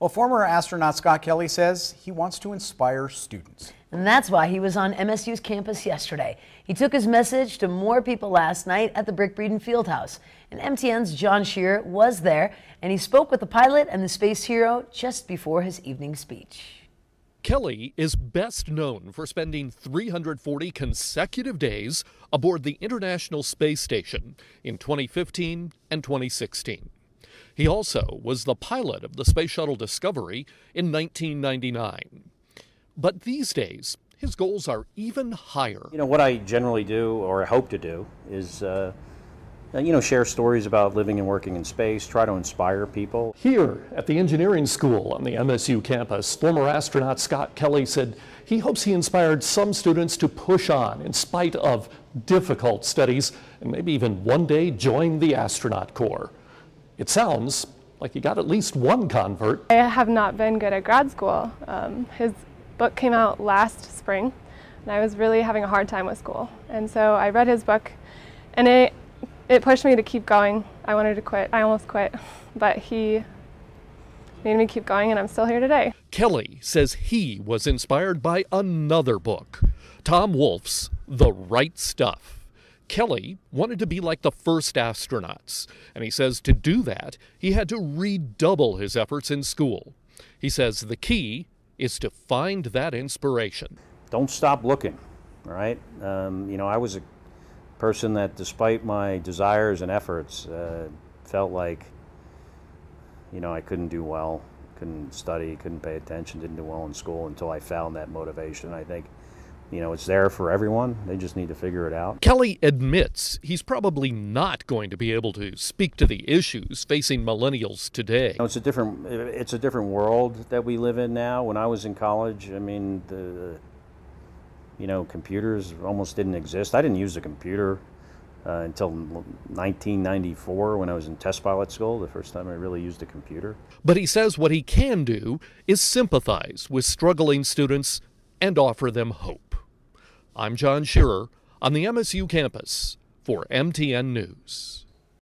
Well, former astronaut Scott Kelly says he wants to inspire students. And that's why he was on MSU's campus yesterday. He took his message to more people last night at the Brick Breeden Fieldhouse. And MTN's John Shearer was there, and he spoke with the pilot and the space hero just before his evening speech. Kelly is best known for spending 340 consecutive days aboard the International Space Station in 2015 and 2016. He also was the pilot of the Space Shuttle Discovery in 1999. But these days, his goals are even higher. What I generally do, or hope to do, is share stories about living and working in space, try to inspire people. Here at the engineering school on the MSU campus, former astronaut Scott Kelly said he hopes he inspired some students to push on in spite of difficult studies and maybe even one day join the astronaut corps. It sounds like he got at least one convert. I have not been good at grad school. His book came out last spring, and I was really having a hard time with school. And so I read his book, and it pushed me to keep going. I wanted to quit. I almost quit, but he made me keep going, and I'm still here today. Kelly says he was inspired by another book, Tom Wolfe's The Right Stuff. Kelly wanted to be like the first astronauts, and he says to do that, he had to redouble his efforts in school. He says the key is to find that inspiration. Don't stop looking, right? I was a person that, despite my desires and efforts, felt like, I couldn't do well, couldn't study, couldn't pay attention, didn't do well in school until I found that motivation. I think it's there for everyone. They just need to figure it out. Kelly admits he's probably not going to be able to speak to the issues facing millennials today. It's a different world that we live in now. When I was in college, computers almost didn't exist. I didn't use a computer until 1994 when I was in test pilot school, the first time I really used a computer. But he says what he can do is sympathize with struggling students and offer them hope. I'm John Shearer on the MSU campus for MTN News.